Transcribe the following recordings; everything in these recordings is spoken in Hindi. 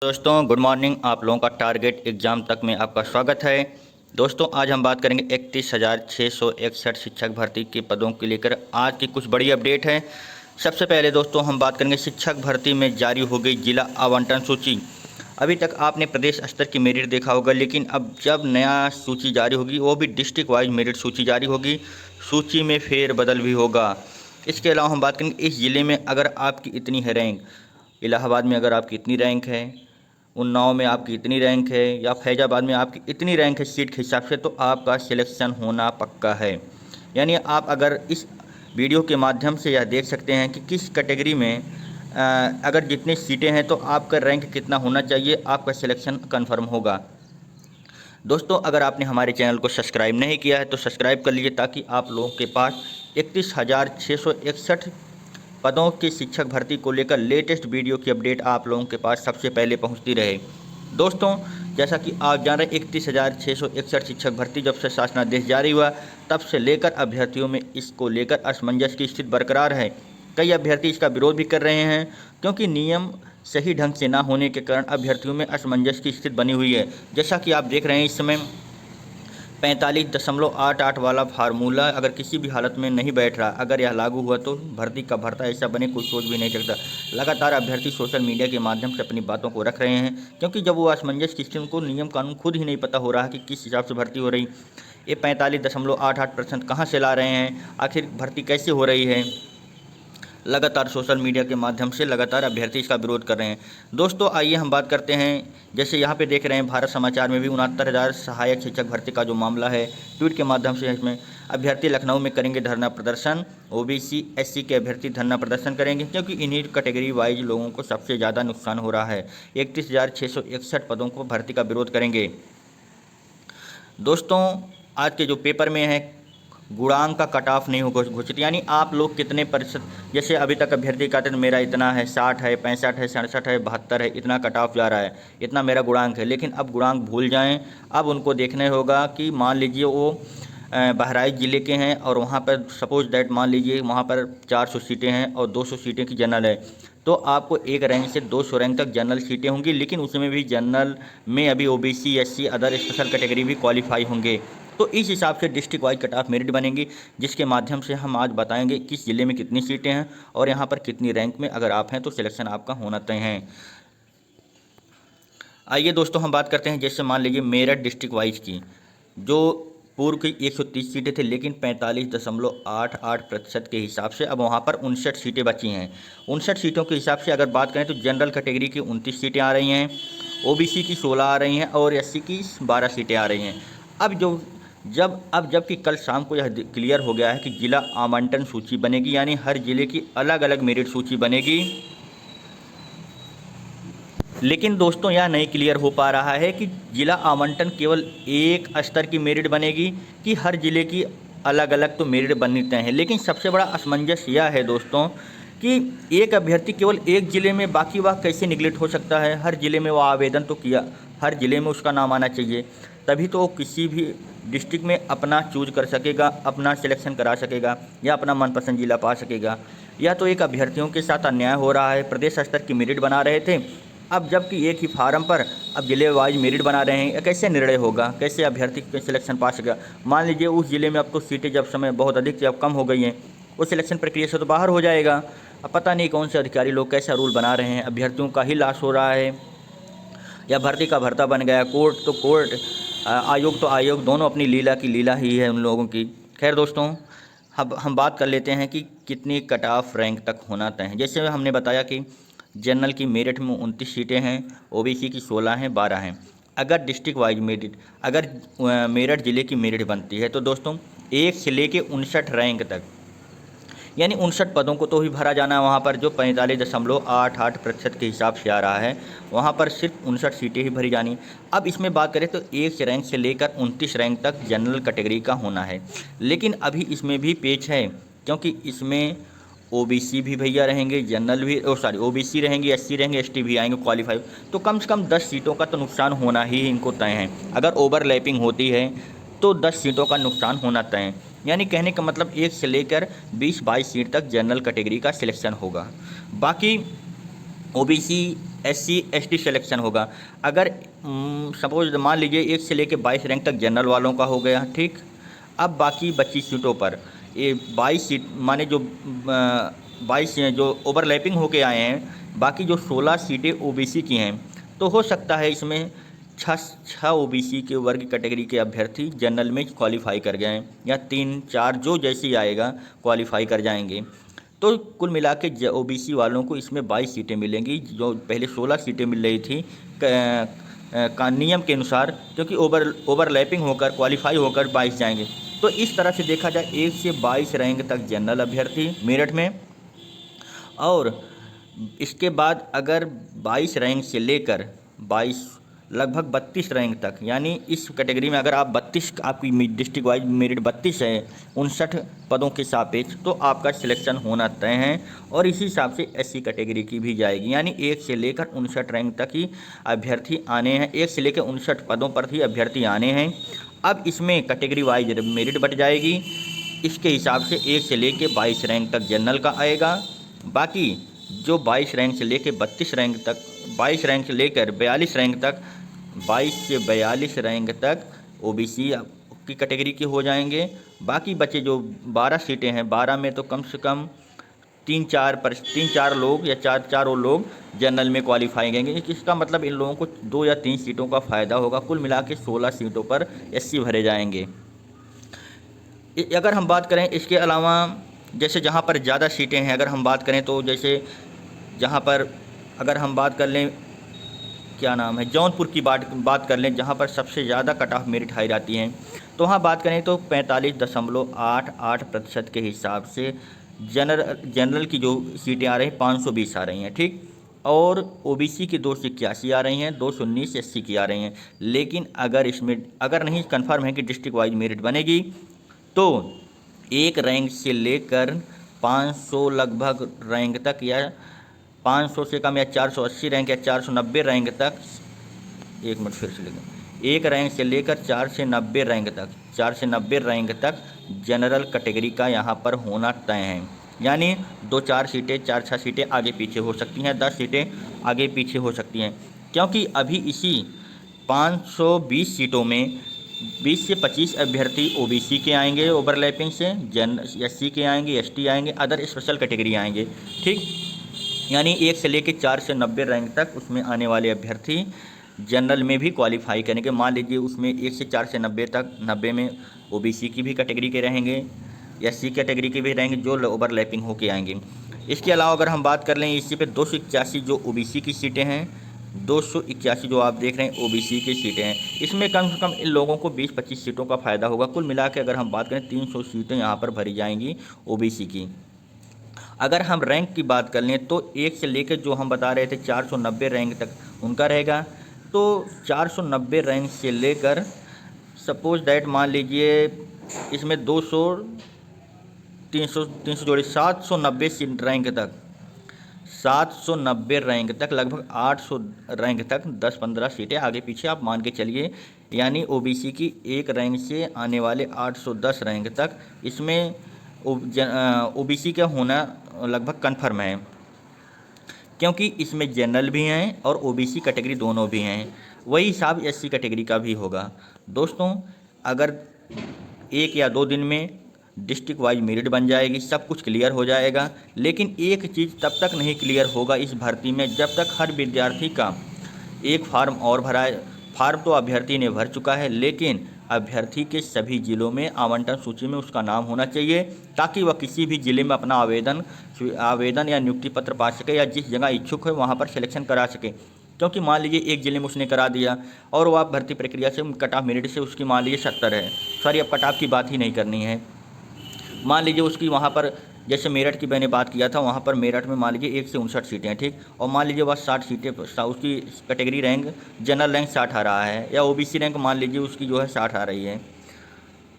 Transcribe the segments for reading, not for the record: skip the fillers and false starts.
दोस्तों गुड मॉर्निंग। आप लोगों का टारगेट एग्ज़ाम तक में आपका स्वागत है। दोस्तों आज हम बात करेंगे 31,661 शिक्षक भर्ती के पदों को लेकर आज की कुछ बड़ी अपडेट है। सबसे पहले दोस्तों हम बात करेंगे शिक्षक भर्ती में जारी हो गई जिला आवंटन सूची। अभी तक आपने प्रदेश स्तर की मेरिट देखा होगा, लेकिन अब जब नया सूची जारी होगी वो भी डिस्ट्रिक्ट वाइज मेरिट सूची जारी होगी। सूची में फेरबदल भी होगा। इसके अलावा हम बात करेंगे इस ज़िले में अगर आपकी इतनी है रैंक, इलाहाबाद में अगर आपकी इतनी रैंक है, उन्नाव में आपकी इतनी रैंक है या फैजाबाद में आपकी इतनी रैंक है सीट के हिसाब से, तो आपका सिलेक्शन होना पक्का है। यानी आप अगर इस वीडियो के माध्यम से यह देख सकते हैं कि किस कैटेगरी में अगर जितनी सीटें हैं तो आपका रैंक कितना होना चाहिए, आपका सिलेक्शन कन्फर्म होगा। दोस्तों अगर आपने हमारे चैनल को सब्सक्राइब नहीं किया है तो सब्सक्राइब कर लीजिए, ताकि आप लोगों के पास 31,661 पदों की शिक्षक भर्ती को लेकर लेटेस्ट वीडियो की अपडेट आप लोगों के पास सबसे पहले पहुंचती रहे। दोस्तों जैसा कि आप जान रहे 31,661 शिक्षक भर्ती जब से शासनादेश जारी हुआ तब से लेकर अभ्यर्थियों में इसको लेकर असमंजस की स्थिति बरकरार है। कई अभ्यर्थी इसका विरोध भी कर रहे हैं, क्योंकि नियम सही ढंग से ना होने के कारण अभ्यर्थियों में असमंजस की स्थिति बनी हुई है। जैसा कि आप देख रहे हैं इस समय 45.88 वाला फार्मूला अगर किसी भी हालत में नहीं बैठ रहा, अगर यह लागू हुआ तो भर्ती का भरता ऐसा बने कोई सोच भी नहीं सकता। लगातार अभ्यर्थी सोशल मीडिया के माध्यम से अपनी बातों को रख रहे हैं, क्योंकि जब वो असमंजस की स्थिति, उनको नियम कानून खुद ही नहीं पता हो रहा कि किस हिसाब से भर्ती हो रही। ये 45.88% कहाँ से ला रहे हैं, आखिर भर्ती कैसे हो रही है। लगातार सोशल मीडिया के माध्यम से लगातार अभ्यर्थी इसका विरोध कर रहे हैं। दोस्तों आइए हम बात करते हैं, जैसे यहाँ पे देख रहे हैं भारत समाचार में भी 69,000 सहायक शिक्षक भर्ती का जो मामला है ट्वीट के माध्यम से, इसमें अभ्यर्थी लखनऊ में करेंगे धरना प्रदर्शन। ओबीसी एससी के अभ्यर्थी धरना प्रदर्शन करेंगे, क्योंकि इन्हीं कैटेगरी वाइज लोगों को सबसे ज़्यादा नुकसान हो रहा है। 31,661 पदों को भर्ती का विरोध करेंगे। दोस्तों आज के जो पेपर में है गुणांक का कट ऑफ नहीं होगा घोषित, यानी आप लोग कितने प्रतिशत, जैसे अभी तक अभ्यर्थी कहते हैं मेरा इतना है, 60 है, 65 है, 67 है, 72 है, इतना कट ऑफ जा रहा है, इतना मेरा गुणांक है। लेकिन अब गुणांक भूल जाएं, अब उनको देखना होगा कि मान लीजिए वो बहराइच ज़िले के हैं और वहाँ पर सपोज दैट मान लीजिए वहाँ पर 400 सीटें हैं और 200 सीटें की जनरल है, तो आपको एक रैंक से 200 रैंक तक जनरल सीटें होंगी। लेकिन उसमें भी जनरल में अभी OBC SC other special category भी क्वालिफाई होंगे। तो इस हिसाब से district wise cut off merit बनेगी, जिसके माध्यम से हम आज बताएंगे किस ज़िले में कितनी सीटें हैं और यहाँ पर कितनी रैंक में अगर आप हैं तो सिलेक्शन आपका होना तय है। आइए दोस्तों हम बात करते हैं, जैसे मान लीजिए मेरठ डिस्ट्रिक्ट वाइज की, जो पूर्व की 130 सीटें थी, लेकिन 45.88% के हिसाब से अब वहाँ पर 59 सीटें बची हैं। 59 सीटों के हिसाब से अगर बात करें तो जनरल कैटेगरी की 29 सीटें आ रही हैं, ओबीसी की 16 आ रही हैं और एससी की 12 सीटें आ रही हैं। जबकि कल शाम को यह क्लियर हो गया है कि जिला आवंटन सूची बनेगी, यानी हर जिले की अलग अलग मेरिट सूची बनेगी। लेकिन दोस्तों यह नहीं क्लियर हो पा रहा है कि जिला आवंटन केवल एक स्तर की मेरिट बनेगी कि हर जिले की अलग अलग तो मेरिट बननी तय है। लेकिन सबसे बड़ा असमंजस यह है दोस्तों कि एक अभ्यर्थी केवल एक ज़िले में, बाकी वह कैसे निगलेक्ट हो सकता है। हर ज़िले में वो आवेदन तो किया, हर ज़िले में उसका नाम आना चाहिए, तभी तो वो किसी भी डिस्ट्रिक्ट में अपना चूज कर सकेगा, अपना सिलेक्शन करा सकेगा या अपना मनपसंद जिला पा सकेगा। यह तो एक अभ्यर्थियों के साथ अन्याय हो रहा है। प्रदेश स्तर की मेरिट बना रहे थे, अब जबकि एक ही फार्म पर अब जिले वाइज मेरिट बना रहे हैं, कैसे निर्णय होगा, कैसे अभ्यर्थी सिलेक्शन पा सकेगा। मान लीजिए उस ज़िले में अब तो सीटें जब समय बहुत अधिक थी अब कम हो गई हैं, वो सिलेक्शन प्रक्रिया से तो बाहर हो जाएगा। अब पता नहीं कौन से अधिकारी लोग कैसा रूल बना रहे हैं, अभ्यर्थियों का ही लॉस हो रहा है या भर्ती का भर्ता बन गया। कोर्ट तो कोर्ट, आयोग तो आयोग, दोनों अपनी लीला की लीला ही है उन लोगों की। खैर दोस्तों अब हम बात कर लेते हैं कि कितनी कट ऑफ रैंक तक होना तय है। जैसे हमने बताया कि जनरल की मेरिट में 29 सीटें हैं, ओबीसी की 16 हैं, 12 हैं। अगर डिस्ट्रिक्ट वाइज मेरिट, अगर मेरठ ज़िले की मेरिट बनती है तो दोस्तों 1 से लेके 59 रैंक तक, यानी 59 पदों को तो ही भरा जाना है। वहाँ पर जो 45.88% के हिसाब से आ रहा है, वहाँ पर सिर्फ 59 सीटें ही भरी जानी। अब इसमें बात करें तो 1 रैंक से लेकर 29 रैंक तक जनरल कैटेगरी का होना है। लेकिन अभी इसमें भी पेच है, क्योंकि इसमें ओबीसी भी भैया रहेंगे, जनरल भी ओबीसी रहेंगे, एससी रहेंगे, एसटी भी आएंगे क्वालिफाई, तो कम से कम 10 सीटों का तो नुकसान होना ही इनको तय है। अगर ओवरलैपिंग होती है तो 10 सीटों का नुकसान होना तय है। यानी कहने का मतलब 1 से लेकर 20-22 सीट तक जनरल कैटेगरी का सिलेक्शन होगा। बाकी ओबीसी एससी एसटी सिलेक्शन होगा। अगर सपोज मान लीजिए 1 से लेके 22 रैंक तक जनरल वालों का हो गया, ठीक। अब बाकी 25 सीटों पर ये 22 सीट माने जो 22 जो ओवरलैपिंग होके आए हैं, बाकी जो 16 सीटें ओबीसी की हैं, तो हो सकता है इसमें छः ओबीसी के वर्ग कैटेगरी के अभ्यर्थी जनरल में क्वालिफाई कर जाएं, या 3 4 जो जैसी आएगा क्वालिफाई कर जाएंगे। तो कुल मिला के ओबीसी वालों को इसमें 22 सीटें मिलेंगी, जो पहले 16 सीटें मिल रही थी का नियम के अनुसार, क्योंकि ओवरलैपिंग होकर क्वालिफाई होकर 22 जाएंगे। तो इस तरह से देखा जाए 1 से 22 रैंक तक जनरल अभ्यर्थी मेरठ में, और इसके बाद अगर 22 रैंक से लेकर 22 लगभग 32 रैंक तक, यानी इस कैटेगरी में अगर आप 32 आपकी डिस्ट्रिक्ट वाइज मेरिट 32 है 59 पदों के सापेक्ष, तो आपका सिलेक्शन होना तय है। और इसी हिसाब से एससी कैटेगरी की भी जाएगी, यानी 1 से लेकर 59 रैंक तक ही अभ्यर्थी आने हैं, 1 से लेकर 59 पदों पर ही अभ्यर्थी आने हैं। अब इसमें कैटेगरी वाइज मेरिट बढ़ जाएगी, इसके हिसाब से 1 से लेकर 22 रैंक तक जनरल का आएगा, बाकी जो 22 रैंक से लेकर 32 रैंक तक, 22 रैंक से लेकर 42 रैंक तक, 22 से 42 रैंक तक ओबीसी की कैटेगरी के हो जाएंगे। बाकी बचे जो 12 सीटें हैं, 12 में तो कम से कम 3 4 लोग या 4 और लोग जनरल में क्वालिफाई करेंगे। इसका मतलब इन लोगों को 2 या 3 सीटों का फ़ायदा होगा। कुल मिला के 16 सीटों पर एससी भरे जाएंगे। अगर हम बात करें इसके अलावा, जैसे जहाँ पर ज़्यादा सीटें हैं, अगर हम बात करें तो जैसे जहाँ पर अगर हम बात कर लें क्या नाम है, जौनपुर की बात कर लें, जहाँ पर सबसे ज़्यादा कट ऑफ मेरिट हाई जाती हैं, तो वहाँ बात करें तो 45.88% के हिसाब से जनरल की जो सीटें आ रही हैं 520 आ रही हैं, ठीक। और ओबीसी की 281 आ रही हैं, 219 एससी की आ रही हैं। लेकिन अगर इसमें अगर नहीं कन्फर्म है कि डिस्ट्रिक्ट वाइज मेरिट बनेगी, तो 1 रैंक से लेकर 500 लगभग रैंक तक, या 500 से कम, या 480 रैंक या 490 रैंक तक, 1 मिनट फिर से लेकर 1 रैंक से लेकर 4 से 90 रैंक तक, 4 से 90 रैंक तक जनरल कैटेगरी का यहाँ पर होना तय है। यानी 2 4 सीटें, 4 6 सीटें आगे पीछे हो सकती हैं, 10 सीटें आगे पीछे हो सकती हैं, क्योंकि अभी इसी 520 सीटों में 20 से 25 अभ्यर्थी ओबीसी के आएंगे ओवरलैपिंग से, एससी के आएंगे, एसटी आएंगे, अदर स्पेशल कैटेगरी आएंगे, ठीक। यानी 1 से लेकर 4 से 90 रैंक तक उसमें आने वाले अभ्यर्थी जनरल में भी क्वालिफाई करेंगे। मान लीजिए उसमें 1 से 4 से 90 तक, 90 में ओबीसी की भी कैटेगरी के रहेंगे, एससी कैटेगरी के भी रहेंगे, जो ओवरलैपिंग होके आएंगे। इसके अलावा अगर हम बात कर लें इसी पे 281 जो ओबीसी की सीटें हैं, 281 जो आप देख रहे हैं ओबीसी की सीटें हैं, इसमें कम से कम इन लोगों को 20-25 सीटों का फ़ायदा होगा। कुल मिला के अगर हम बात करें 300 सीटें यहाँ पर भरी जाएंगी ओबीसी की। अगर हम रैंक की बात कर लें तो 1 से लेकर जो हम बता रहे थे 490 रैंक तक उनका रहेगा। तो 490 रैंक से लेकर सपोज दैट मान लीजिए इसमें 200 300 जोड़े 790 रैंक तक, 790 रैंक तक, लगभग 800 रैंक तक 10-15 सीटें आगे पीछे आप मान के चलिए। यानी ओबीसी की 1 रैंक से आने वाले 810 रैंक तक इसमें ओबीसी का होना लगभग कन्फर्म है, क्योंकि इसमें जनरल भी हैं और ओबीसी कैटेगरी दोनों भी हैं। वही हिसाब एससी कैटेगरी का भी होगा। दोस्तों, अगर 1 या 2 दिन में डिस्ट्रिक्ट वाइज मेरिट बन जाएगी, सब कुछ क्लियर हो जाएगा। लेकिन एक चीज़ तब तक नहीं क्लियर होगा इस भर्ती में, जब तक हर विद्यार्थी का एक फार्म और भरा है। फार्म तो अभ्यर्थी ने भर चुका है, लेकिन अभ्यर्थी के सभी ज़िलों में आवंटन सूची में उसका नाम होना चाहिए, ताकि वह किसी भी ज़िले में अपना आवेदन या नियुक्ति पत्र पा सके, या जिस जगह इच्छुक है वहाँ पर सिलेक्शन करा सके। क्योंकि मान लीजिए एक ज़िले में उसने करा दिया और वह भर्ती प्रक्रिया से कट ऑफ मेरिट से उसकी मान लीजिए 70 है, सॉरी अब कट ऑफ की बात ही नहीं करनी है, मान लीजिए उसकी वहाँ पर, जैसे मेरठ की मैंने बात किया था, वहाँ पर मेरठ में मान लीजिए 1 से 59 सीटें हैं, ठीक। और मान लीजिए वह 60 सीटें, उसकी कैटेगरी रैंक जनरल रैंक 60 आ रहा है, या ओबीसी रैंक मान लीजिए उसकी जो है 60 आ रही है,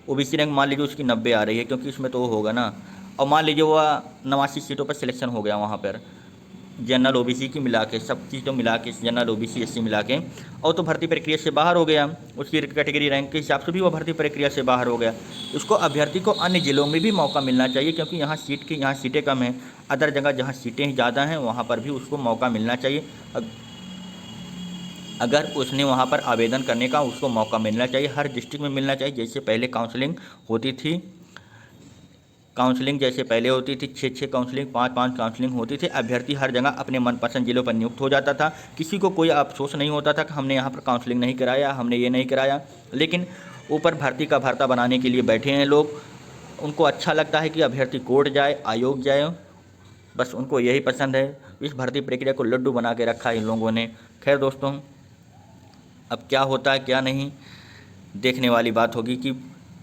ओबीसी रैंक मान लीजिए उसकी 90 आ रही है, क्योंकि उसमें तो वो होगा ना। और मान लीजिए वह 89 सीटों पर सिलेक्शन हो गया वहाँ पर, जनरल ओबीसी की मिला के, सब चीज़ों मिला के, जनरल ओबीसी एससी मिला के, और तो भर्ती प्रक्रिया से बाहर हो गया, उसकी कैटेगरी रैंक के हिसाब से भी वो भर्ती प्रक्रिया से बाहर हो गया। उसको अभ्यर्थी को अन्य ज़िलों में भी मौका मिलना चाहिए, क्योंकि यहाँ सीटें कम हैं। अदर जगह जहाँ सीटें ज़्यादा हैं वहाँ पर भी उसको मौका मिलना चाहिए। अगर उसने वहाँ पर आवेदन करने का उसको मौका मिलना चाहिए, हर डिस्ट्रिक्ट में मिलना चाहिए। जैसे पहले काउंसलिंग होती थी, जैसे पहले होती थी 6 काउंसलिंग, 5 काउंसलिंग होती थी। अभ्यर्थी हर जगह अपने मनपसंद जिलों पर नियुक्त हो जाता था। किसी को कोई अफसोस नहीं होता था कि हमने यहाँ पर काउंसलिंग नहीं कराया, हमने ये नहीं कराया। लेकिन ऊपर भर्ती का भर्ता बनाने के लिए बैठे हैं लोग, उनको अच्छा लगता है कि अभ्यर्थी कोर्ट जाए, आयोग जाए, बस उनको यही पसंद है। इस भर्ती प्रक्रिया को लड्डू बना के रखा है इन लोगों ने। खैर दोस्तों, अब क्या होता है क्या नहीं देखने वाली बात होगी कि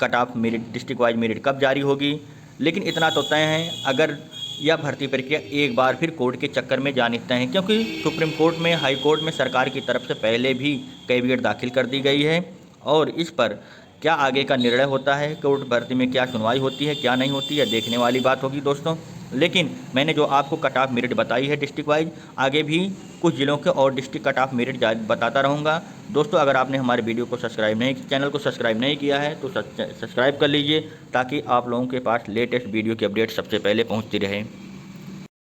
cut off merit, district wise merit कब जारी होगी। लेकिन इतना तो तय है, अगर यह भर्ती प्रक्रिया एक बार फिर कोर्ट के चक्कर में जा निकलते हैं, क्योंकि सुप्रीम कोर्ट में, हाई कोर्ट में सरकार की तरफ से पहले भी कैविएट दाखिल कर दी गई है, और इस पर क्या आगे का निर्णय होता है, कोर्ट भर्ती में क्या सुनवाई होती है क्या नहीं होती है, देखने वाली बात होगी दोस्तों। लेकिन मैंने जो आपको कट ऑफ मेरिट बताई है डिस्ट्रिक्ट वाइज, आगे भी कुछ ज़िलों के और डिस्ट्रिक्ट कट ऑफ मेरिट बताता रहूँगा दोस्तों। अगर आपने हमारे वीडियो को चैनल को सब्सक्राइब नहीं किया है तो सब्सक्राइब कर लीजिए, ताकि आप लोगों के पास लेटेस्ट वीडियो की अपडेट सबसे पहले पहुँचती रहे।